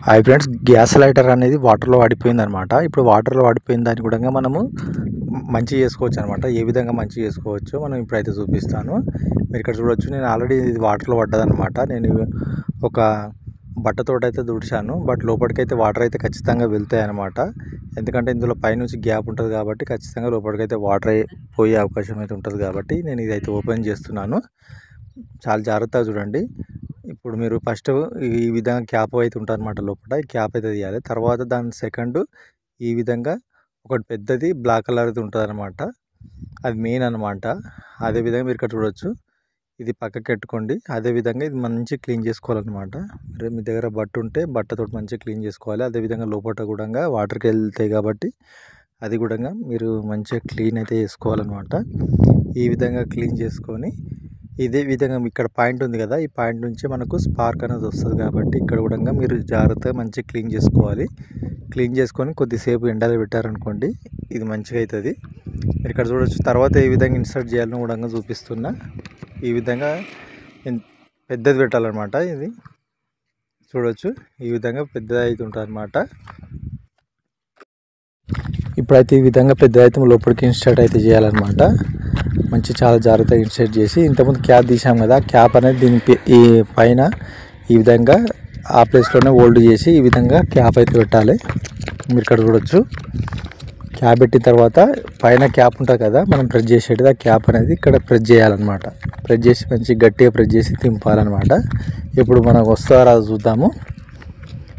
Hi friends, gas lighter అనేది వాటర్లో పడిపోయిందనమాట. ఇప్పుడు వాటర్లో పడిపోయిన దాన్ని కూడా మనము మంచి చేసుకోవచ్చు అనమాట. ఏ విధంగా మంచి చేసుకోవచ్చో మనం ఇప్పుడైతే చూపిస్తాను. మీరు ఇక్కడ చూడొచ్చు, నేను ఆల్రెడీ ఇది వాటర్లో పడ్డదనమాట. నేను ఒక బట్టతోటైతే తుడిచాను, బట్ లోపలికైతే వాటర్ అయితే ఖచ్చితంగా వెళ్తాయి అనమాట. ఎందుకంటే ఇందులో పైనుంచి గ్యాప్ ఉంటుంది కాబట్టి ఖచ్చితంగా లోపలికైతే వాటర్ పోయే అవకాశం అయితే ఉంటుంది కాబట్టి నేను ఇదైతే ఓపెన్ చేస్తున్నాను. చాలా జాగ్రత్తగా చూడండి. ఇప్పుడు మీరు ఫస్ట్ ఈ విధంగా క్యాప్ అయితే ఉంటుంది అనమాట. లోపల ఈ క్యాప్ అయితే తీయాలి. తర్వాత దాని సెకండ్ ఈ విధంగా ఒకటి పెద్దది బ్లాక్ కలర్ అయితే ఉంటుంది అనమాట. అది మెయిన్ అనమాట. అదేవిధంగా మీరు ఇక్కడ చూడొచ్చు, ఇది పక్కకి పెట్టుకోండి. అదేవిధంగా ఇది మంచిగా క్లీన్ చేసుకోవాలన్నమాట. మీ దగ్గర బట్ట ఉంటే బట్టతో మంచిగా క్లీన్ చేసుకోవాలి. అదేవిధంగా లోపల కూడా వాటర్కి వెళ్తాయి కాబట్టి అది కూడా మీరు మంచిగా క్లీన్ అయితే చేసుకోవాలన్నమాట. ఈ విధంగా క్లీన్ చేసుకొని ఇదే విధంగా ఇక్కడ పాయింట్ ఉంది కదా, ఈ పాయింట్ నుంచి మనకు స్పార్క్ అనేది వస్తుంది కాబట్టి ఇక్కడ కూడా మీరు జాగ్రత్తగా మంచిగా క్లీన్ చేసుకోవాలి. క్లీన్ చేసుకొని కొద్దిసేపు ఎండలో పెట్టారనుకోండి, ఇది మంచిగా అవుతుంది. మీరు ఇక్కడ చూడవచ్చు. తర్వాత ఏ విధంగా ఇన్సర్ట్ చేయాలని కూడా చూపిస్తున్నా. ఈ విధంగా పెద్దది పెట్టాలన్నమాట. ఇది చూడవచ్చు, ఈ విధంగా పెద్దది అయితే ఉంటుంది అనమాట. ఇప్పుడైతే ఈ విధంగా పెద్ద అయితే లోపలికి ఇన్సర్ట్ అయితే చేయాలన్నమాట. చాలా జాగ్రత్తగా ఇన్సర్ట్ చేసి, ఇంతకుముందు క్యాప్ తీసాం కదా, క్యాప్ అనేది దీని ఈ పైన ఈ విధంగా ఆ ప్లేస్లోనే హోల్డ్ చేసి ఈ విధంగా క్యాప్ అయితే పెట్టాలి. మీరు ఇక్కడ చూడొచ్చు. క్యాప్ పెట్టిన తర్వాత పైన క్యాప్ ఉంటుంది కదా, మనం ప్రెస్ చేసేది ఆ క్యాప్ అనేది ఇక్కడ ప్రెస్ చేయాలన్నమాట. ప్రెస్ చేసి మంచి గట్టిగా ప్రెస్ చేసి తింపాలన్నమాట. ఇప్పుడు మనకు వస్తుందో రాదు చూద్దాము.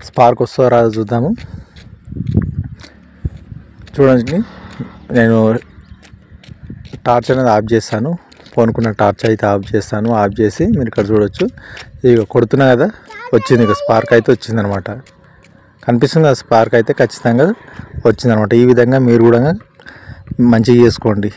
స్పార్క్ వస్తుందో రాదు చూద్దాము. చూడండి, నేను టార్చ్ అనేది ఆఫ్ చేస్తాను. పోనుకున్న టార్చ్ అయితే ఆఫ్ చేస్తాను. ఆఫ్ చేసి మీరు ఇక్కడ చూడొచ్చు, ఇక కొడుతున్నా కదా, వచ్చింది. ఇక స్పార్క్ అయితే వచ్చిందనమాట. కనిపిస్తుంది ఆ స్పార్క్ అయితే ఖచ్చితంగా వచ్చిందనమాట. ఈ విధంగా మీరు కూడా మంచిగా చేసుకోండి.